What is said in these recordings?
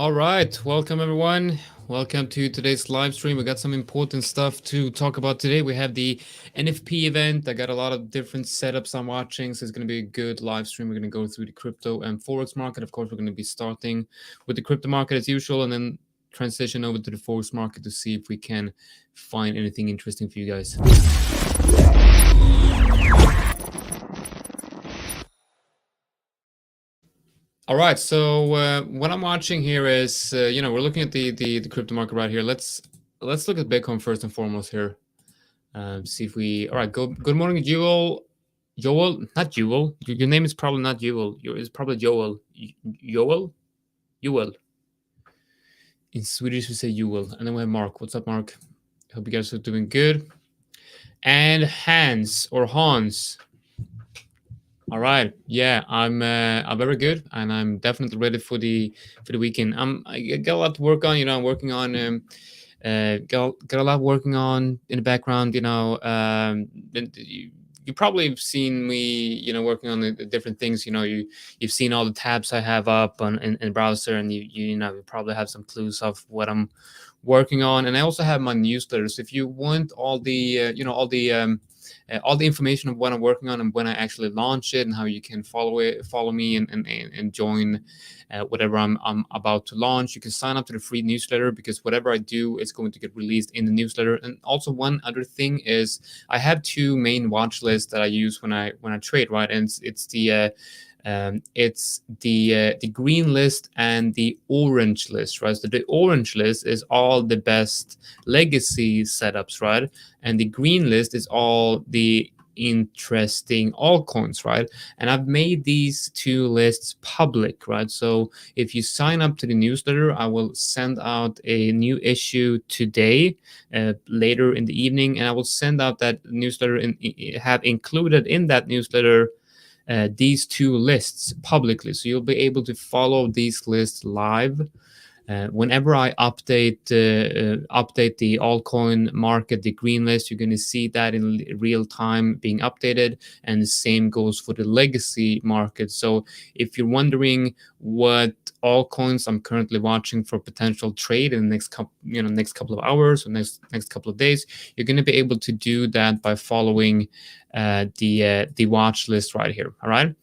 All right, welcome everyone. Welcome to today's live stream. We got some important stuff to talk about today. We have the NFP event. I got a lot of different setups I'm watching, so it's going to be a good live stream. We're going to go through the crypto and forex market. Of course, we're going to be starting with the crypto market as usual, and then transition over to the forex market to see if we can find anything interesting for you guys. All right, so what I'm watching here is, we're looking at the crypto market right here. Let's look at Bitcoin first and foremost here. See if we. All right, good morning, Joel. Joel, not Joel. Your name is probably not Joel. It's probably Joel. Joel. In Swedish, we say Joel. And then we have Mark. What's up, Mark? Hope you guys are doing good. And Hans. All right. Yeah, I'm very good, and I'm definitely ready for the weekend. I got a lot to work on. I'm working on got a lot working on in the background. You probably have seen me, working on the different things. You've seen all the tabs I have up on in browser, and you probably have some clues of what I'm working on. And I also have my newsletters. If you want all the all the information of what I'm working on and when I actually launch it, and how you can follow me and join whatever I'm about to launch. You can sign up to the free newsletter, because whatever I do is going to get released in the newsletter. And also, one other thing is, I have two main watch lists that I use when I trade, right? And it's the green list and the orange list, right? So the orange list is all the best legacy setups, right? And the green list is all the interesting altcoins, right? And I've made these two lists public, right? So if you sign up to the newsletter, I will send out a new issue today, later in the evening, and I will send out that newsletter and have included in that newsletter these two lists publicly. So you'll be able to follow these lists live. Whenever I update the altcoin market, the green list, you're going to see that in real time being updated, and the same goes for the legacy market. So if you're wondering what altcoins I'm currently watching for potential trade in the next couple of hours or next couple of days, you're going to be able to do that by following the watch list right here. All right.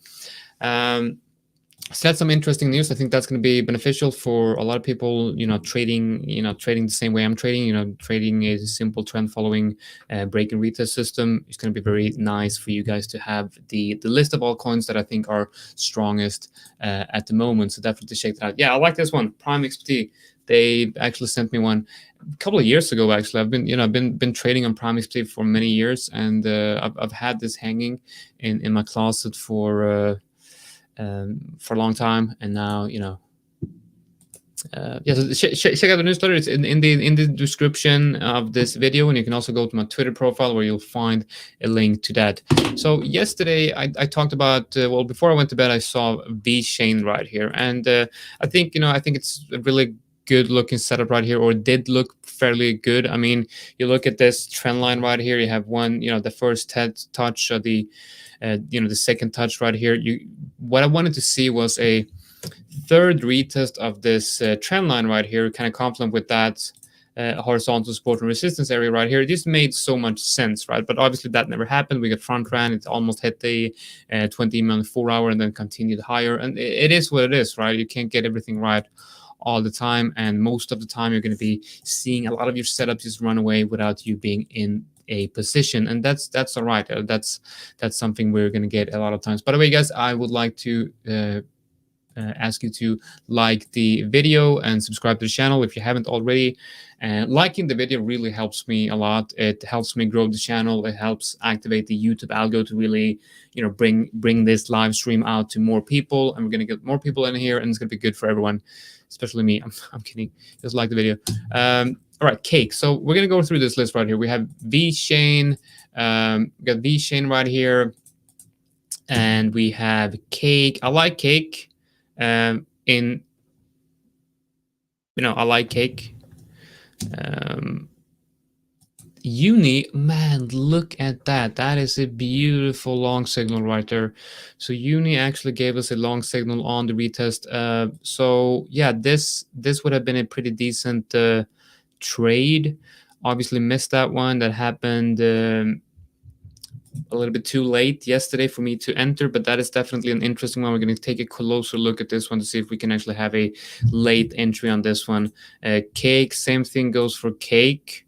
So that's some interesting news. I think that's going to be beneficial for a lot of people, trading the same way I'm trading, trading a simple trend following break and retest system. It's going to be very nice for you guys to have the list of altcoins that I think are strongest at the moment. So definitely check that out. Yeah, I like this one, PrimeXBT. They actually sent me one a couple of years ago. Actually, I've been trading on PrimeXBT for many years, and I've had this hanging in my closet for a long time. And now, so check out the newsletter. It's in the description of this video, and you can also go to my Twitter profile, where you'll find a link to that. So yesterday I talked about before I went to bed, I saw VeChain right here, and I think it's a really good looking setup right here, or did look fairly good. I mean, you look at this trend line right here, you have one, the first touch of the the second touch right here. What I wanted to see was a third retest of this trend line right here, kind of complement with that horizontal support and resistance area right here. This made so much sense, right? But obviously that never happened. We got front ran. It almost hit the 20-minute 4-hour and then continued higher. And it is what it is, right? You can't get everything right all the time, and most of the time you're going to be seeing a lot of your setups just run away without you being in a position, and that's all right. That's something we're going to get a lot of times. By the way, guys, I would like to ask you to like the video and subscribe to the channel if you haven't already. And liking the video really helps me a lot. It helps me grow the channel. It helps activate the YouTube algo to really, bring this live stream out to more people, and we're going to get more people in here, and it's going to be good for everyone, especially me. I'm kidding. Just like the video. All right, Cake. So we're going to go through this list right here. We have VeChain. We got VeChain right here. And we have Cake. I like Cake. I like Cake. Uni, man, look at that. That is a beautiful long signal right there. So Uni actually gave us a long signal on the retest. So yeah, this would have been a pretty decent trade. Obviously missed that one. That happened a little bit too late yesterday for me to enter, but that is definitely an interesting one. We're going to take a closer look at this one to see if we can actually have a late entry on this one. Cake, same thing goes for Cake.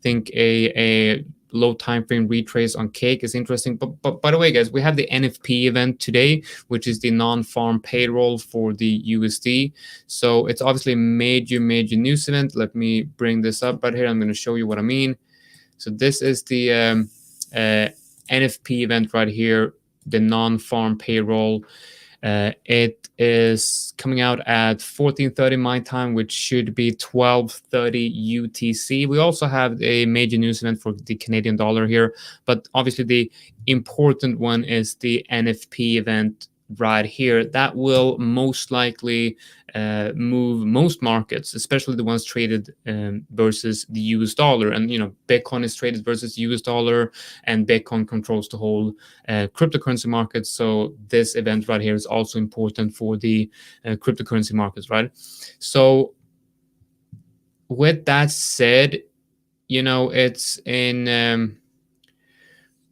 Think a low time frame retrace on Cake is interesting. But by the way, guys, we have the NFP event today, which is the non-farm payroll for the USD. So it's obviously a major news event. Let me bring this up right here. I'm going to show you what I mean. So this is the NFP event right here, the non-farm payroll. It is coming out at 14:30 my time, which should be 12:30 UTC. We also have a major news event for the Canadian dollar here, but obviously the important one is the NFP event right here. That will most likely move most markets, especially the ones traded versus the US dollar. And Bitcoin is traded versus US dollar, and Bitcoin controls the whole cryptocurrency market. So this event right here is also important for the cryptocurrency markets, right? So with that said, it's in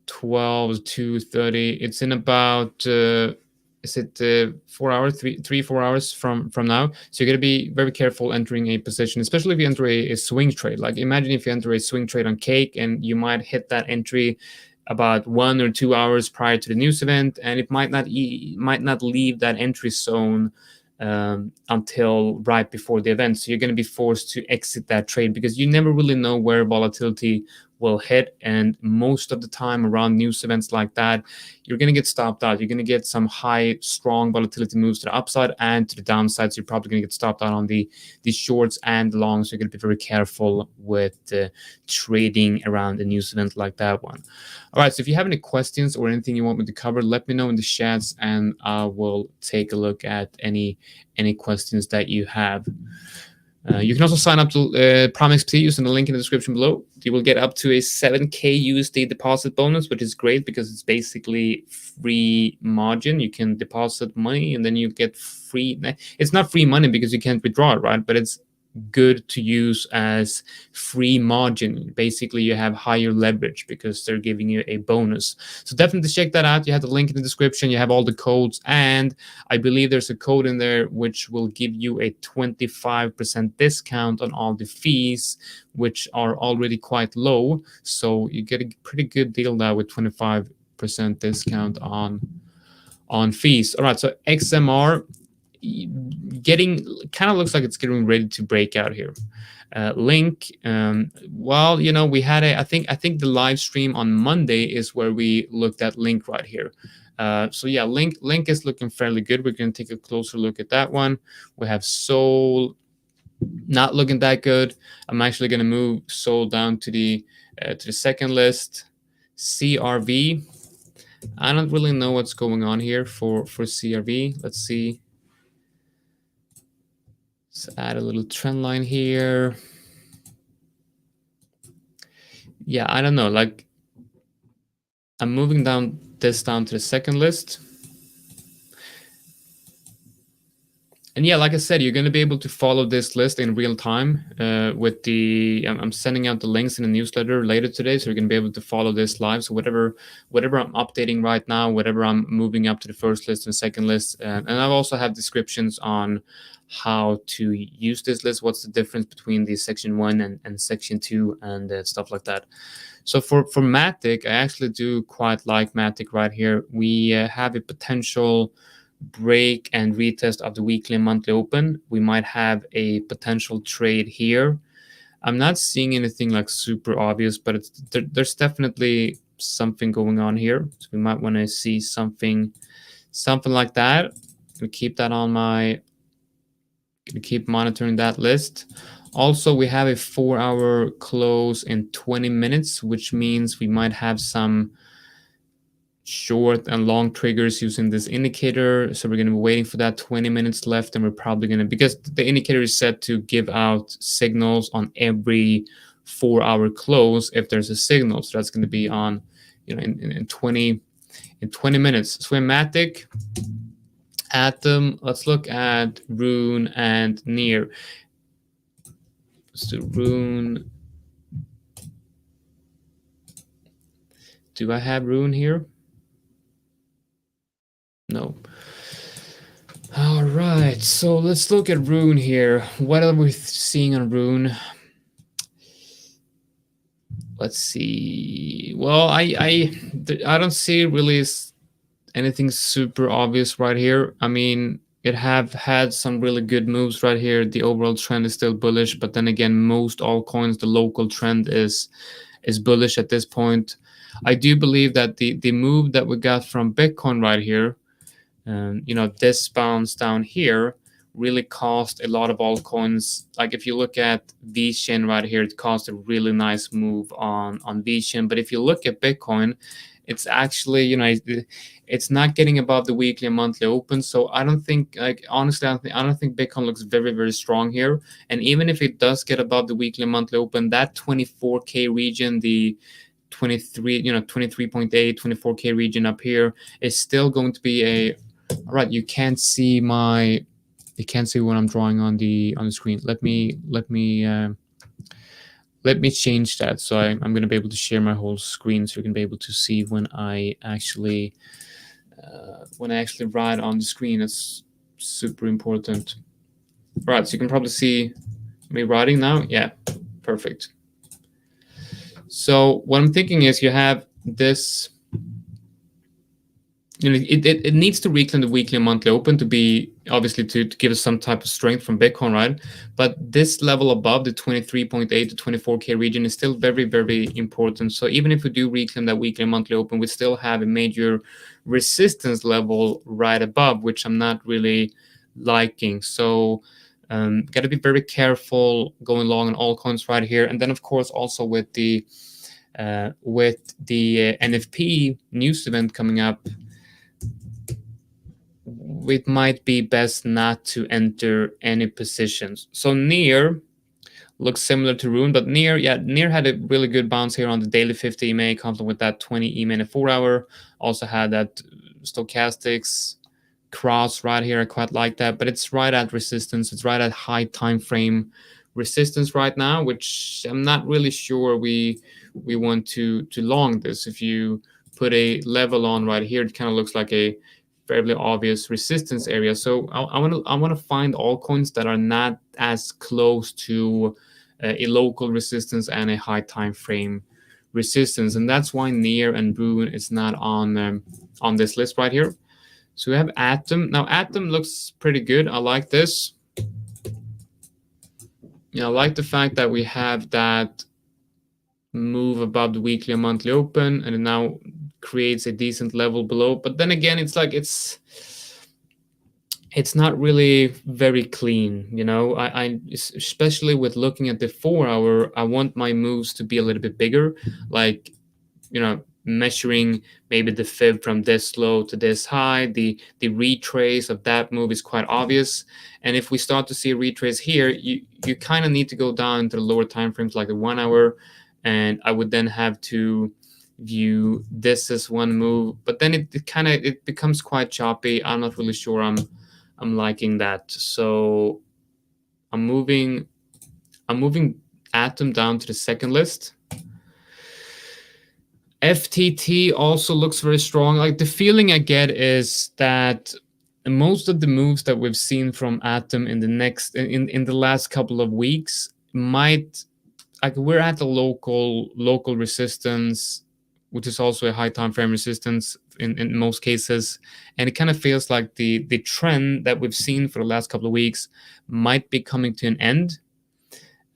12 to 30. It's in about is it 4 hours, 4 hours from now? So you're going to be very careful entering a position, especially if you enter a swing trade. Like imagine if you enter a swing trade on Cake, and you might hit that entry about 1 or 2 hours prior to the news event, and it might not leave that entry zone until right before the event. So you're going to be forced to exit that trade, because you never really know where volatility will hit. And most of the time around news events like that, you're going to get stopped out. You're going to get some high, strong volatility moves to the upside and to the downside. So you're probably going to get stopped out on the shorts and the longs. So you're going to be very careful with trading around a news event like that one. All right. So if you have any questions or anything you want me to cover, let me know in the chats, and I will take a look at any questions that you have. You can also sign up to PrimeXBT using the link in the description below. You will get up to a 7K USD deposit bonus, which is great because it's basically free margin. You can deposit money and then you get free. It's not free money because you can't withdraw it, right? But it's good to use as free margin. Basically, you have higher leverage because they're giving you a bonus. So definitely check that out. You have the link in the description. You have all the codes, and I believe there's a code in there which will give you a 25% discount on all the fees, which are already quite low. So you get a pretty good deal now with 25% discount on fees. All right, so XMR getting kind of looks like it's getting ready to break out here. Link, well, we had I think the live stream on Monday is where we looked at Link right here. So yeah, Link is looking fairly good. We're going to take a closer look at that one. We have Soul, not looking that good. I'm actually going to move Soul down to the second list. CRV, I don't really know what's going on here for CRV. Let's see. Let's add a little trend line here. Yeah, I don't know. Like, I'm moving this down to the second list. And yeah, like I said, you're going to be able to follow this list in real time with I'm sending out the links in the newsletter later today. So you're going to be able to follow this live. So whatever I'm updating right now, whatever I'm moving up to the first list and second list. And I also have descriptions on how to use this list. What's the difference between the section 1 and section 2 and stuff like that. So for Matic, I actually do quite like Matic right here. We have a potential break and retest of the weekly and monthly open. We might have a potential trade here. I'm not seeing anything like super obvious, but there's definitely something going on here. So we might want to see something like that. We keep that on my, keep monitoring that list. Also, we have a 4-hour close in 20 minutes, which means we might have some short and long triggers using this indicator. So we're going to be waiting for that 20 minutes left, and we're probably going to, because the indicator is set to give out signals on every 4-hour close if there's a signal. So that's going to be on, in 20 minutes. Swimmatic, Atom. Let's look at Rune and Near. So Rune. Do I have Rune here? No. All right, so let's look at Rune here. What are we seeing on Rune? Let's see. Well, I don't see really anything super obvious right here. I mean, it have had some really good moves right here. The overall trend is still bullish, but then again, most altcoins, the local trend is bullish at this point. I do believe that the move that we got from Bitcoin right here, this bounce down here really caused a lot of altcoins. Like if you look at VeChain right here, it caused a really nice move on VeChain. But if you look at Bitcoin, it's actually, it's not getting above the weekly and monthly open. So I don't think, honestly, I don't think Bitcoin looks very, very strong here. And even if it does get above the weekly and monthly open, that 24K region, the 23.8, 24K region up here is still going to be all right. You can't see what I'm drawing on the screen. Let me change that, so I'm going to be able to share my whole screen, so you can be able to see when I actually write on the screen. It's super important. All right, so you can probably see me writing now. Yeah, perfect. So what I'm thinking is you have this. It needs to reclaim the weekly and monthly open to be, obviously, to give us some type of strength from Bitcoin, right? But this level above the 23.8 to 24K region is still very, very important. So even if we do reclaim that weekly and monthly open, we still have a major resistance level right above, which I'm not really liking. So got to be very careful going long on altcoins right here. And then, of course, also with the NFP news event coming up, it might be best not to enter any positions. So Near looks similar to Rune, but Near had a really good bounce here on the daily 50 EMA, confluent with that 20 EMA in a 4-hour. Also had that stochastics cross right here. I quite like that, but it's right at resistance. It's right at high time frame resistance right now, which I'm not really sure we want to long this. If you put a level on right here, it kind of looks like a fairly obvious resistance area. So I want to find altcoins that are not as close to a local resistance and a high time frame resistance, and that's why Near and Rune is not on this list right here. So we have Atom. Now Atom looks pretty good. I like this. I like the fact that we have that move above the weekly and monthly open, and it now creates a decent level below. But then again, it's like it's not really very clean. I especially with looking at the 4-hour, I want my moves to be a little bit bigger, like measuring maybe the fib from this low to this high. The retrace of that move is quite obvious, and if we start to see a retrace here, you kind of need to go down to the lower time frames, like the 1-hour, and I would then have to view this as one move. But then it becomes quite choppy. I'm not really sure I'm liking that. So I'm moving Atom down to the second list. FTT also looks very strong. Like the feeling I get is that most of the moves that we've seen from Atom in the last couple of weeks might, like, we're at the local resistance, which is also a high time frame resistance in most cases, and it kind of feels like the trend that we've seen for the last couple of weeks might be coming to an end.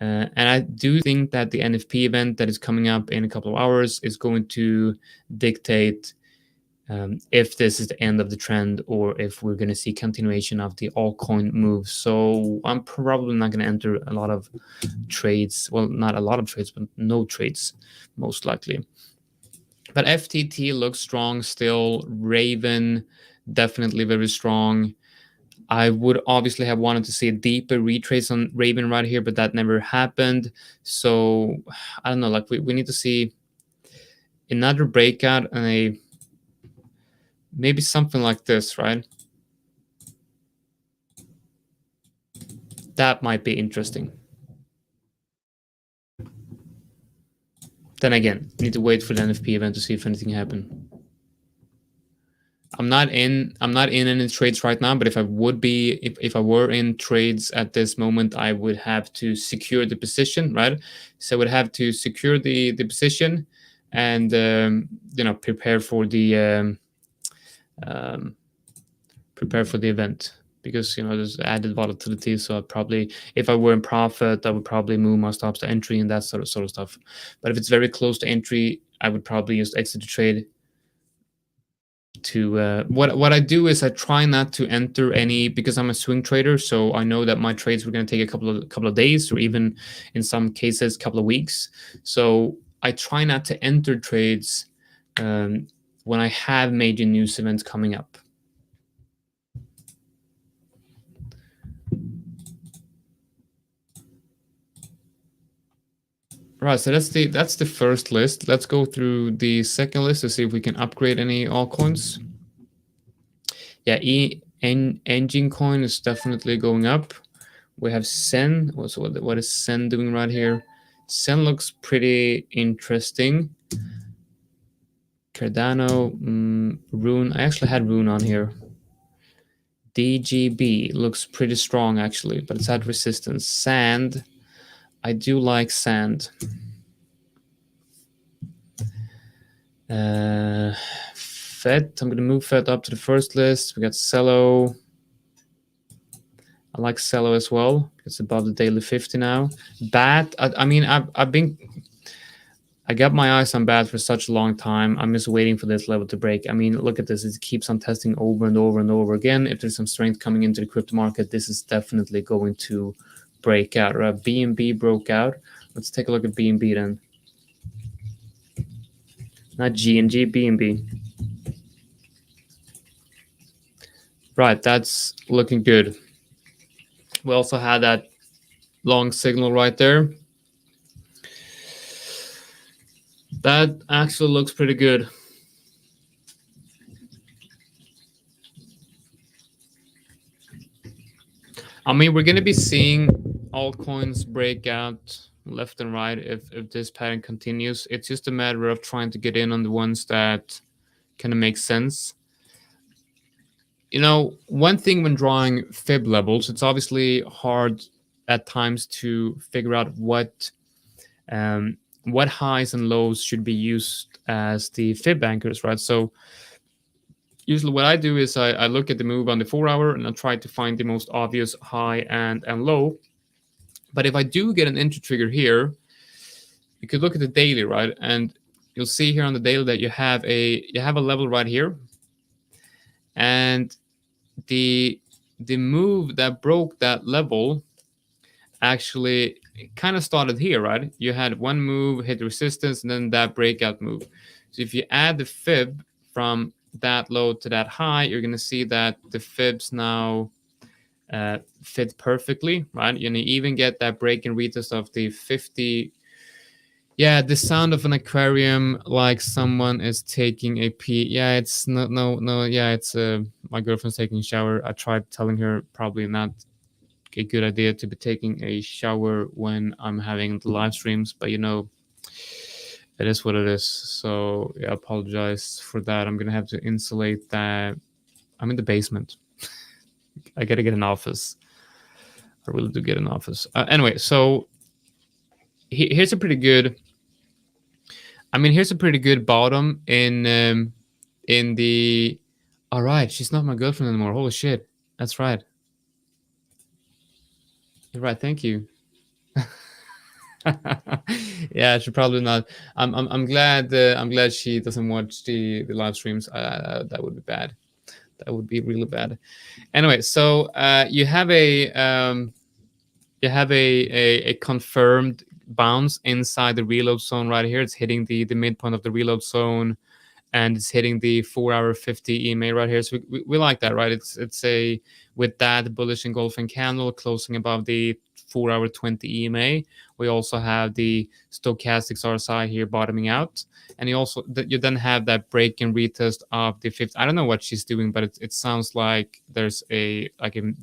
And I do think that the NFP event that is coming up in a couple of hours is going to dictate if this is the end of the trend or if we're going to see continuation of the altcoin move. So I'm probably not going to enter a lot of trades. Well, not a lot of trades, but no trades, most likely. But FTT looks strong still. Raven, definitely very strong. I would obviously have wanted to see a deeper retrace on Raven right here, but that never happened. So I don't know, like we need to see another breakout and maybe something like this, right? That might be interesting. Then again, need to wait for the NFP event to see if anything happened. I'm not in any trades right now, but if I would be, if I were in trades at this moment, I would have to secure the position, right? So I would have to secure the position and prepare for the event, because there's added volatility. So I'd probably, if I were in profit, I would probably move my stops to entry and that sort of stuff. But if it's very close to entry, I would probably just exit the trade. To what I do is I try not to enter any, because I'm a swing trader, so I know that my trades were going to take a couple of days, or even in some cases a couple of weeks. So I try not to enter trades when I have major news events coming up. Right, so that's the first list. Let's go through the second list to see if we can upgrade any altcoins. Yeah, Engine coin is definitely going up. We have Sen. What is Sen doing right here? Sen looks pretty interesting. Cardano, Rune. I actually had Rune on here. DGB looks pretty strong actually, but it's at resistance. Sand. I do like Sand. Fed. I'm gonna move Fed up to the first list. We got Cello. I like Cello as well. It's above the daily 50 now. BAT. I got my eyes on BAT for such a long time. I'm just waiting for this level to break. I mean, look at this. It keeps on testing over and over and over again. If there's some strength coming into the crypto market, this is definitely going to break out. Right? BNB broke out. Let's take a look at BNB then. Not GNG, BNB. Right, that's looking good. We also had that long signal right there. That actually looks pretty good. I mean, we're going to be seeing altcoins break out left and right if this pattern continues. It's just a matter of trying to get in on the ones that kind of make sense. One thing when drawing fib levels, it's obviously hard at times to figure out what highs and lows should be used as the fib anchors, right? So usually what I do is I look at the move on the 4 hour and I try to find the most obvious high and low. But if I do get an entry trigger here, you could look at the daily, right? And you'll see here on the daily that you have a level right here. And the move that broke that level actually kind of started here, right? You had one move, hit resistance, and then that breakout move. So if you add the fib from that low to that high, you're going to see that the fibs now fit perfectly, right? You even get that break and retest of the 50. Yeah, the sound of an aquarium, like someone is taking a pee. Yeah, it's no. Yeah, it's my girlfriend's taking a shower. I tried telling her probably not a good idea to be taking a shower when I'm having the live streams, but it is what it is. So yeah, I apologize for that. I'm gonna have to insulate that. I'm in the basement. I gotta get an office. I really do get an office. Anyway, so here's a pretty good. Here's a pretty good bottom in the. All right, she's not my girlfriend anymore. Holy shit, that's right. You're right. Thank you. Yeah, she probably not. I'm glad she doesn't watch the live streams. That would be bad. That would be really bad. Anyway, so you have a confirmed bounce inside the reload zone right here. It's hitting the midpoint of the reload zone and it's hitting the 4-hour 50 EMA right here. So we like that, right? It's a, with that bullish engulfing candle closing above the 4-hour 20 EMA. We also have the stochastics RSI here bottoming out, and you then have that break and retest of the 50. I don't know what she's doing, but it sounds like there's a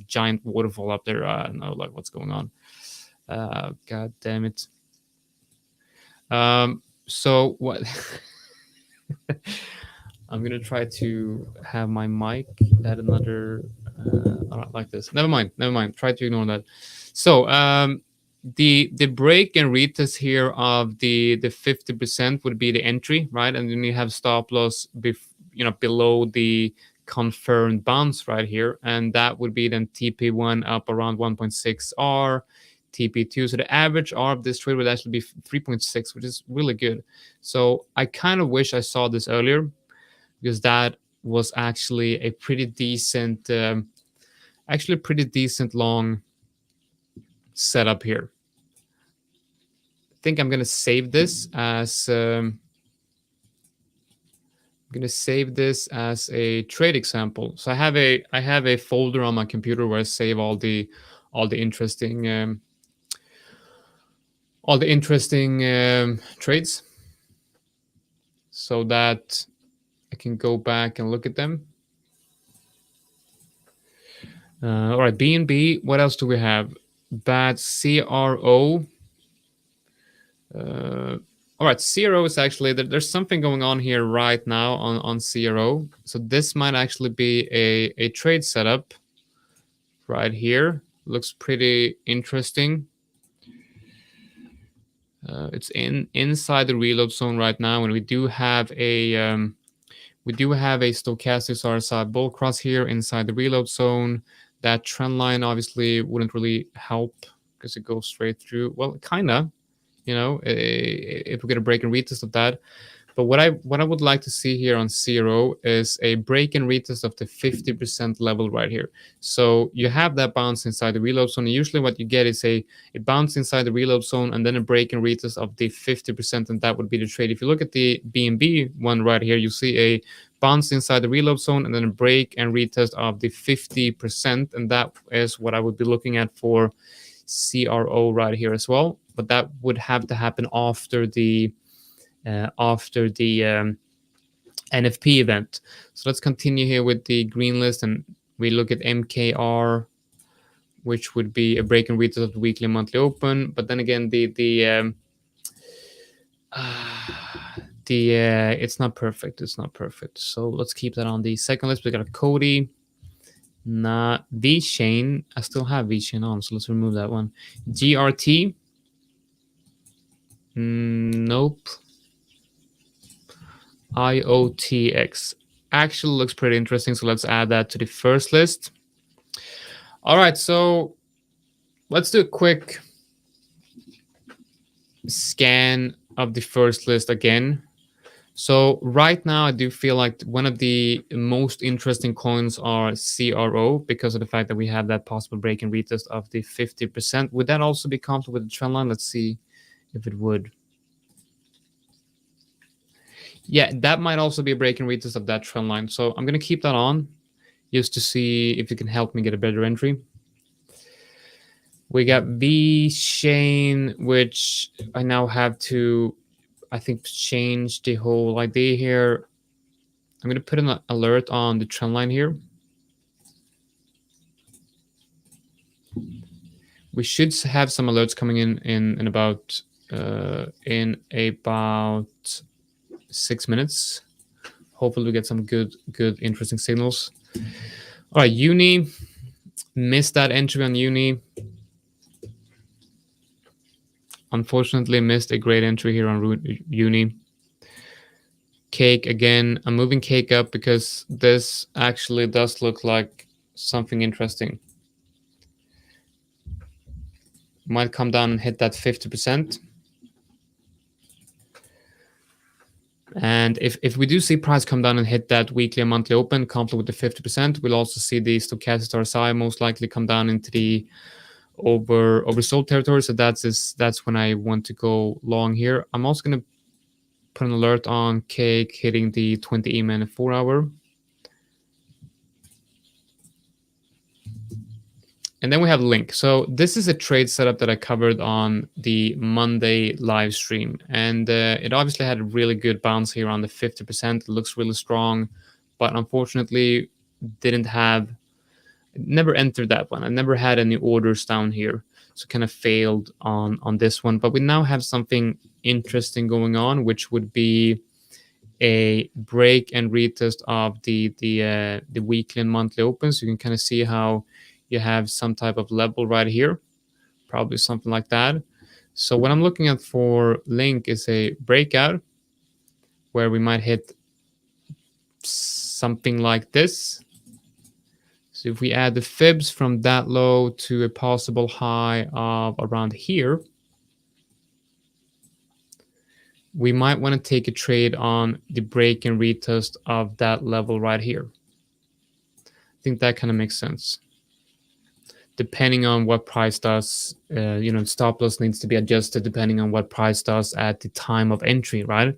giant waterfall up there. I don't know like what's going on. God damn it. So what? I'm gonna try to have my mic at another. Like this. Never mind. Try to ignore that. So the break and retest here of the 50% would be the entry, right? And then you have stop loss below the confirmed bounce right here, and that would be then TP1 up around 1.6 R. TP2. So the average R of this trade would actually be 3.6, which is really good. So I kind of wish I saw this earlier, because that was actually a pretty decent, long setup here. I think I'm gonna save this as a trade example. So I have a folder on my computer where I save all the interesting trades, so that I can go back and look at them. All right, BNB. What else do we have? Bad CRO. All right, CRO is actually, there's something going on here right now on CRO. So this might actually be a trade setup right here. Looks pretty interesting. It's inside the reload zone right now, and we do have a stochastics RSI bull cross here inside the reload zone. That trend line obviously wouldn't really help because it goes straight through. Well, kind of, if we get a break and retest of that. But what I would like to see here on CRO is a break and retest of the 50% level right here. So you have that bounce inside the reload zone. And usually what you get is a bounce inside the reload zone and then a break and retest of the 50%, and that would be the trade. If you look at the BNB one right here, you see a bounce inside the reload zone and then a break and retest of the 50%, and that is what I would be looking at for CRO right here as well. But that would have to happen after the NFP event. So let's continue here with the green list, and we look at MKR, which would be a break and retest of the weekly and monthly open. But then again, it's not perfect. So let's keep that on the second list. We got a Cody, not V-Chain. I still have V-Chain on, so let's remove that one. GRT. Nope. IOTX actually looks pretty interesting, so let's add that to the first list. All right, so let's do a quick scan of the first list again. So right now I do feel like one of the most interesting coins are CRO, because of the fact that we have that possible break and retest of the 50%. Would that also be compatible with the trend line? Let's see if it would. Yeah, that might also be a break and retest of that trend line. So I'm going to keep that on just to see if it can help me get a better entry. We got V-Chain, which I now have to, I think, change the whole idea here. I'm going to put an alert on the trend line here. We should have some alerts coming in about 6 minutes. Hopefully we get some good interesting signals. All right, Uni, missed that entry on Uni. Unfortunately missed a great entry here on Uni. Cake again, I'm moving Cake up because this actually does look like something interesting. Might come down and hit that 50%. And if we do see price come down and hit that weekly and monthly open, complement with the 50%, we'll also see the stochastic RSI most likely come down into the oversold territory. So that's when I want to go long here. I'm also going to put an alert on cake hitting the 20 EMA in a 4-hour. And then we have link. So this is a trade setup that I covered on the Monday live stream. And it obviously had a really good bounce here on the 50%. It looks really strong, but unfortunately never entered that one. I never had any orders down here. So kind of failed on this one. But we now have something interesting going on, which would be a break and retest of the weekly and monthly opens. You can kind of see how you have some type of level right here, probably something like that. So what I'm looking at for link is a breakout where we might hit something like this. So if we add the fibs from that low to a possible high of around here, we might want to take a trade on the break and retest of that level right here. I think that kind of makes sense. Depending on what price does, stop loss needs to be adjusted depending on what price does at the time of entry, right?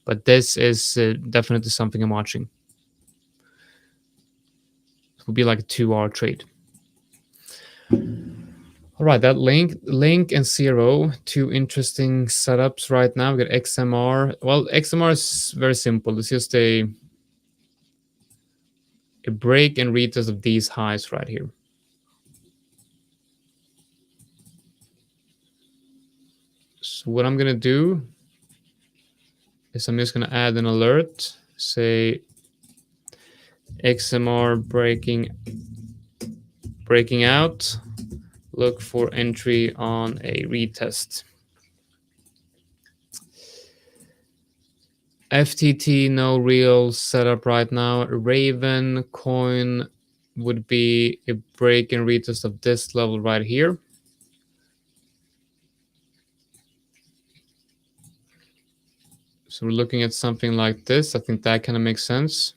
But this is definitely something I'm watching. It would be like a 2-hour trade. All right, that link and CRO, two interesting setups right now. We got XMR. Well, XMR is very simple. It's just a break and retest of these highs right here. So what I'm going to do is I'm just going to add an alert, say XMR breaking out, look for entry on a retest. FTT, no real setup right now. Raven coin would be a break and retest of this level right here. So we're looking at something like this. I think that kind of makes sense.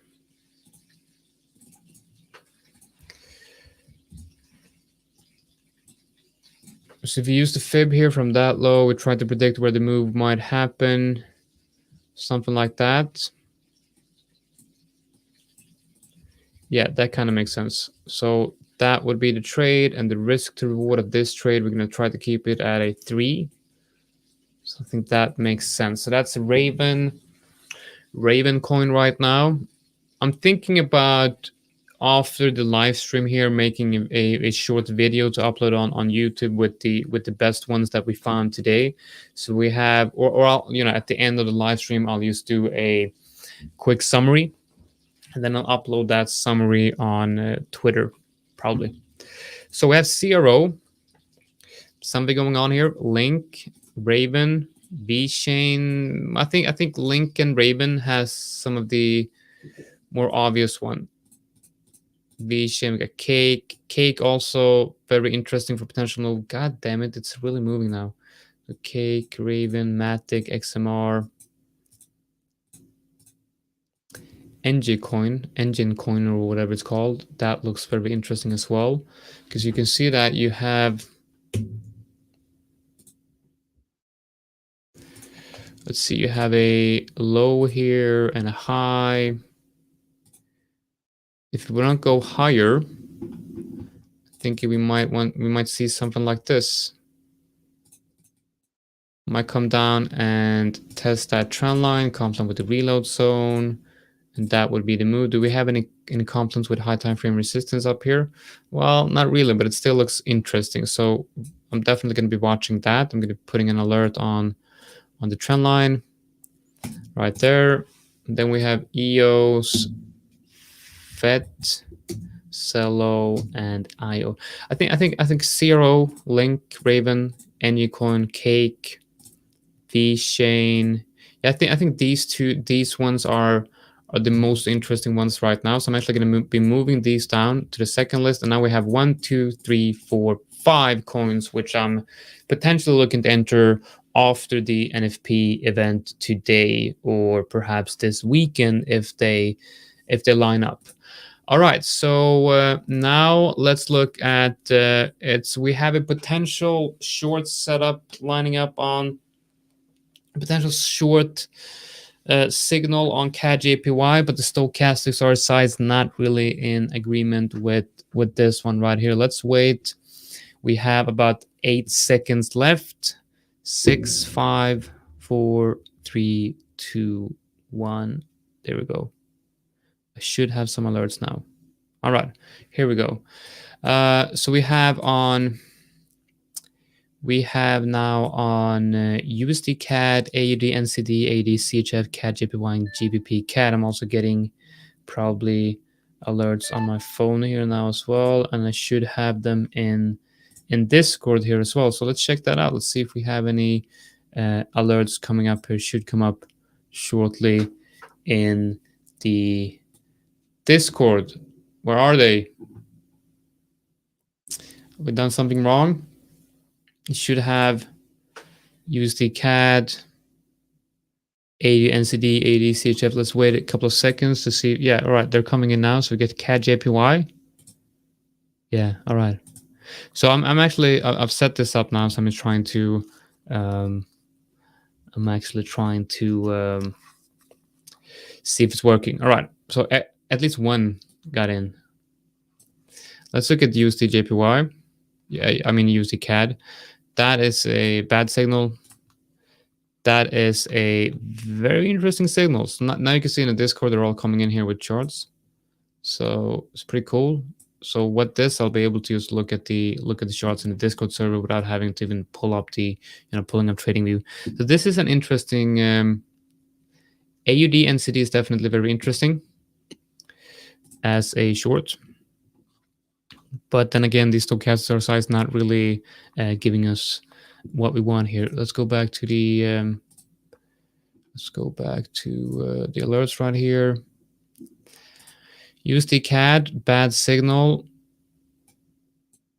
So if you use the fib here from that low, we try to predict where the move might happen. Something like that. Yeah, that kind of makes sense. So that would be the trade, and the risk to reward of this trade, we're going to try to keep it at a 3. So I think that makes sense. So that's Raven coin right now. I'm thinking about after the live stream here, making a short video to upload on YouTube with the best ones that we found today. So we have, or I'll, at the end of the live stream, I'll just do a quick summary, and then I'll upload that summary on Twitter, probably. So we have CRO, something going on here. Link, Raven, V-Chain. I think Link and Raven has some of the more obvious one. V-Chain, we got Cake also very interesting for potential move. God damn it, it's really moving now. The Cake, Raven, Matic, XMR, Engine coin or whatever it's called. That looks very interesting as well, because you can see that you have, let's see, you have a low here and a high. If we don't go higher, I think we might see something like this. Might come down and test that trend line, complement with the reload zone, and that would be the move. Do we have any complements with high time frame resistance up here? Well, not really, but it still looks interesting. So I'm definitely going to be watching that. I'm going to be putting an alert on the trend line right there. And then we have EOS, FET, Cello, and IO. I think CRO, Link, Raven, Anycoin, Cake, V-Chain. Yeah, I think these ones are the most interesting ones right now. So I'm actually going to be moving these down to the second list, and now we have 1, 2, 3, 4, 5 coins, which I'm potentially looking to enter after the NFP event today, or perhaps this weekend if they line up. All right, so now let's look at we have a potential short setup lining up on potential short signal on CAD JPY, but the stochastics RSI is not really in agreement with this one right here. Let's wait. We have about 8 seconds left. 6, 5, 4, 3, 2, 1. There we go. I should have some alerts now. All right, here we go. So we have now on USD CAD, AUD, NCD, AD, CHF, CAD, JPY, and GBP CAD. I'm also getting probably alerts on my phone here now as well, and I should have them in Discord here as well. So let's check that out. Let's see if we have any alerts coming up here. Should come up shortly in the Discord. Where are they? Have we done something wrong? You should have USD CAD, AD, NCD, AD, CHF. Let's wait a couple of seconds to see. Yeah, all right, they're coming in now. So we get CAD JPY. Yeah, all right. So I'm actually, I've set this up now. So I'm trying to, see if it's working. All right. So at least one got in. Let's look at USD JPY. Yeah, I mean USD CAD. That is a bad signal. That is a very interesting signal. So now you can see in the Discord, they're all coming in here with charts. So it's pretty cool. So what this, I'll be able to use to look at the charts in the Discord server without having to even pull up pulling up TradingView. So this is an interesting AUD NCD is definitely very interesting as a short. But then again, these stochastics RSI is not really giving us what we want here. Let's go back to the the alerts right here. USD CAD, bad signal.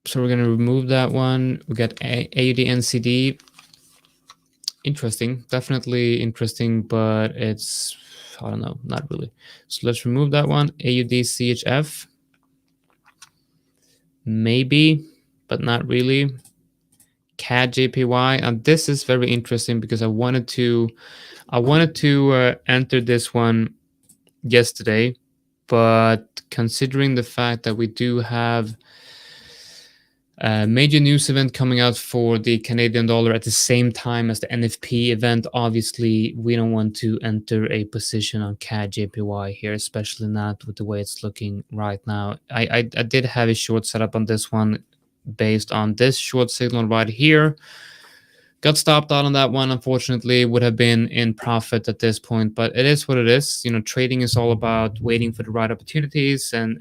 So we're going to remove that one. We got AUD NCD. Interesting, definitely interesting, but it's, I don't know, not really. So let's remove that one. AUD CHF. Maybe, but not really. CAD JPY, and this is very interesting because I wanted to enter this one yesterday, but considering the fact that we do have a major news event coming out for the Canadian dollar at the same time as the NFP event, obviously we don't want to enter a position on CAD JPY here, especially not with the way it's looking right now. I did have a short setup on this one based on this short signal right here. Got stopped out on that one, unfortunately. Would have been in profit at this point, but it is what it is. Trading is all about waiting for the right opportunities and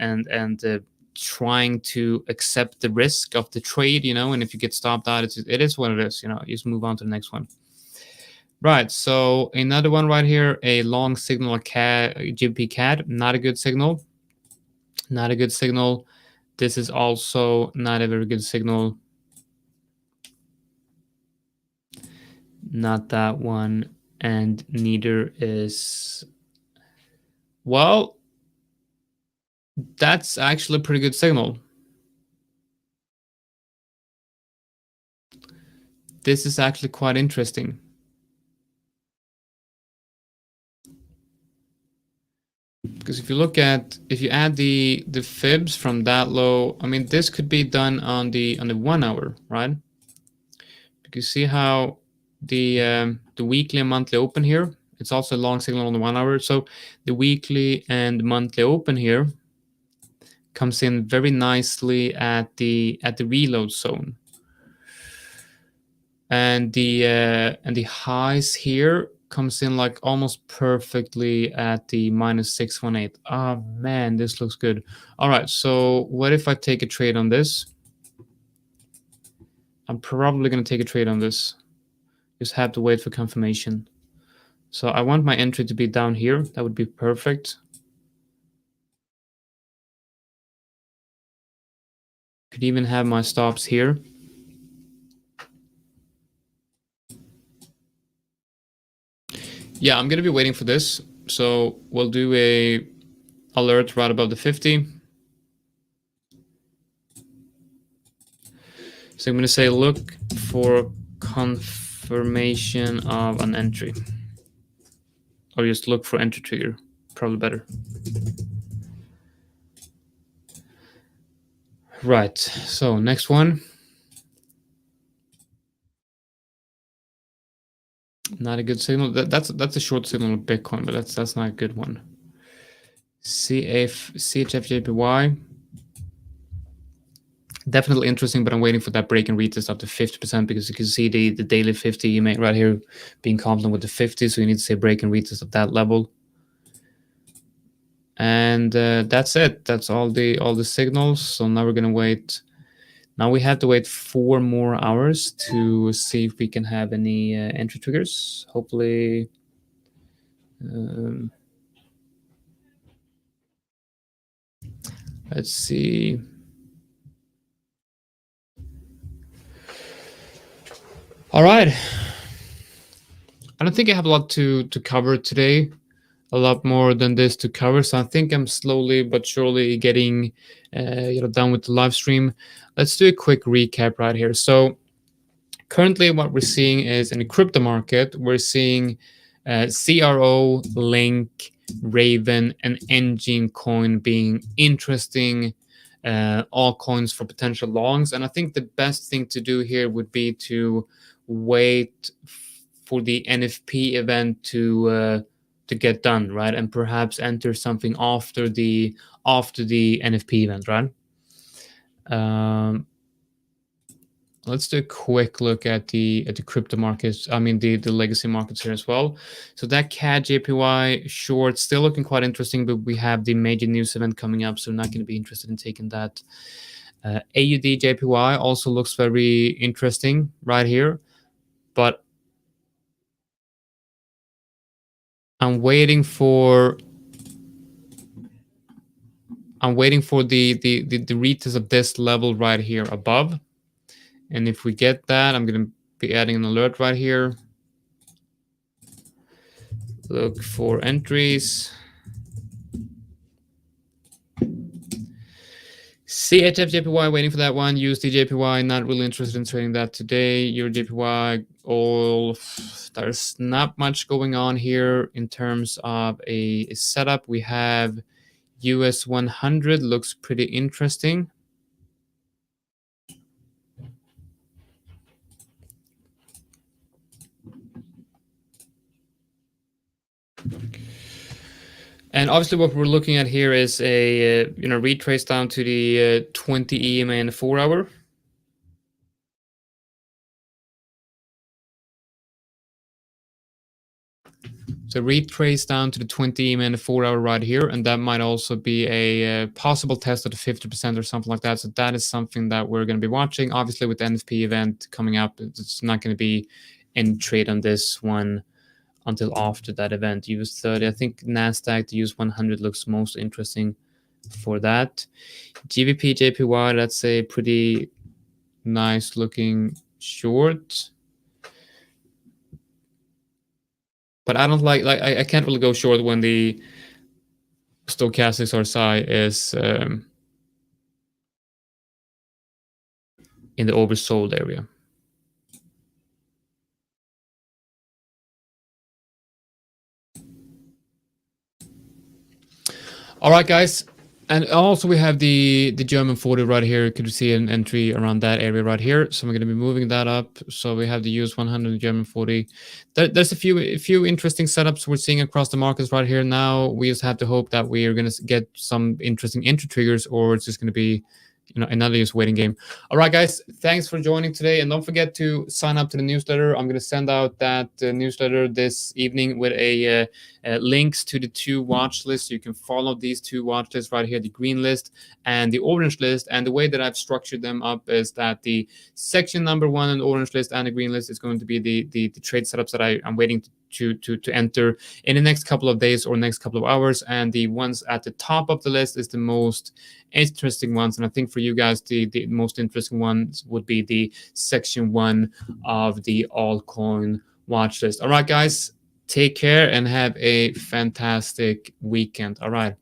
trying to accept the risk of the trade, and if you get stopped out, it is what it is. You just move on to the next one. Right, so another one right here, a long signal CAD, GBP CAD, not a good signal. Not a good signal. This is also not a very good signal. Not that one, and neither is, well, that's actually a pretty good signal. This is actually quite interesting. Because if you add the fibs from that low, I mean, this could be done on the 1 hour, right? You see how the weekly and monthly open here, it's also a long signal on the 1 hour. So the weekly and monthly open here comes in very nicely at the reload zone, and the highs here comes in like almost perfectly at the -618. Oh man, this looks good. All right, so what if I take a trade on this? I'm probably going to take a trade on this. Just have to wait for confirmation. So I want my entry to be down here. That would be perfect. Could even have my stops here. Yeah, I'm going to be waiting for this. So we'll do a alert right above the 50. So I'm going to say look for confirmation confirmation of an entry, or just look for entry trigger, probably better. Right, so next one. Not a good signal. That's a short signal of Bitcoin, but that's not a good one. CHFJPY, definitely interesting, but I'm waiting for that break and retest up to 50% because you can see the daily 50 EMA right here being confident with the 50, so you need to say break and retest at that level. And that's it. That's all the signals. So now we're gonna wait. Now we have to wait 4 more hours to see if we can have any entry triggers. Hopefully, let's see. All right. I don't think I have a lot to cover today. A lot more than this to cover. So I think I'm slowly but surely getting done with the live stream. Let's do a quick recap right here. So currently what we're seeing is in the crypto market, we're seeing CRO, Link, Raven, and Engine Coin being interesting altcoins for potential longs. And I think the best thing to do here would be to wait for the NFP event to get done, right? And perhaps enter something after the NFP event, right? Let's do a quick look at the crypto markets. I mean the legacy markets here as well. So that CAD JPY short still looking quite interesting, but we have the major news event coming up, so I'm not going to be interested in taking that. AUD JPY also looks very interesting right here, but I'm waiting for the retest of this level right here above. And if we get that, I'm going to be adding an alert right here. Look for entries. CHF JPY, waiting for that one. USD JPY, not really interested in trading that today. Euro JPY, there's not much going on here in terms of a setup. We have US 100, looks pretty interesting. And obviously what we're looking at here is a retrace down to the 20 EMA and the 4 hour. So retrace down to the 20 EMA and the 4 hour right here, and that might also be a possible test of the 50% or something like that. So that is something that we're going to be watching. Obviously with the NFP event coming up, it's not going to be any trade on this one until after that event. US 30, I think NASDAQ, the US 100 looks most interesting for that. GBP JPY, that's a pretty nice looking short. But I don't I can't really go short when the stochastics RSI is in the oversold area. All right, guys. And also we have the German 40 right here. Could you see an entry around that area right here? So we're going to be moving that up. So we have the US 100 German 40. There's a few interesting setups we're seeing across the markets right here. Now we just have to hope that we are going to get some interesting entry triggers, or it's just going to be another just waiting game. All right, guys, thanks for joining today, and don't forget to sign up to the newsletter. I'm going to send out that newsletter this evening with a links to the 2 watch lists. You can follow these 2 watch lists right here, the green list and the orange list. And the way that I've structured them up is that the section number 1 on the orange list and the green list is going to be the trade setups that I'm waiting to enter in the next couple of days or next couple of hours. And the ones at the top of the list is the most interesting ones. And I think for you guys, the most interesting ones would be the section 1 of the altcoin watch list. All right, guys, take care and have a fantastic weekend. All right.